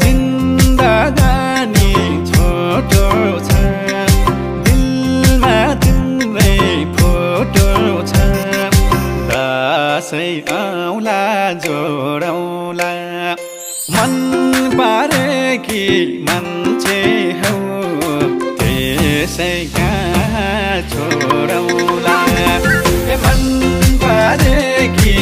जिन्दगानी छोटो छ दिलमा तिम्रै फोटो छ दसैँ आउला जोडौला मन पारेकी मान्छे हौ त्यसै कहाँ छोडौला मन पारेकी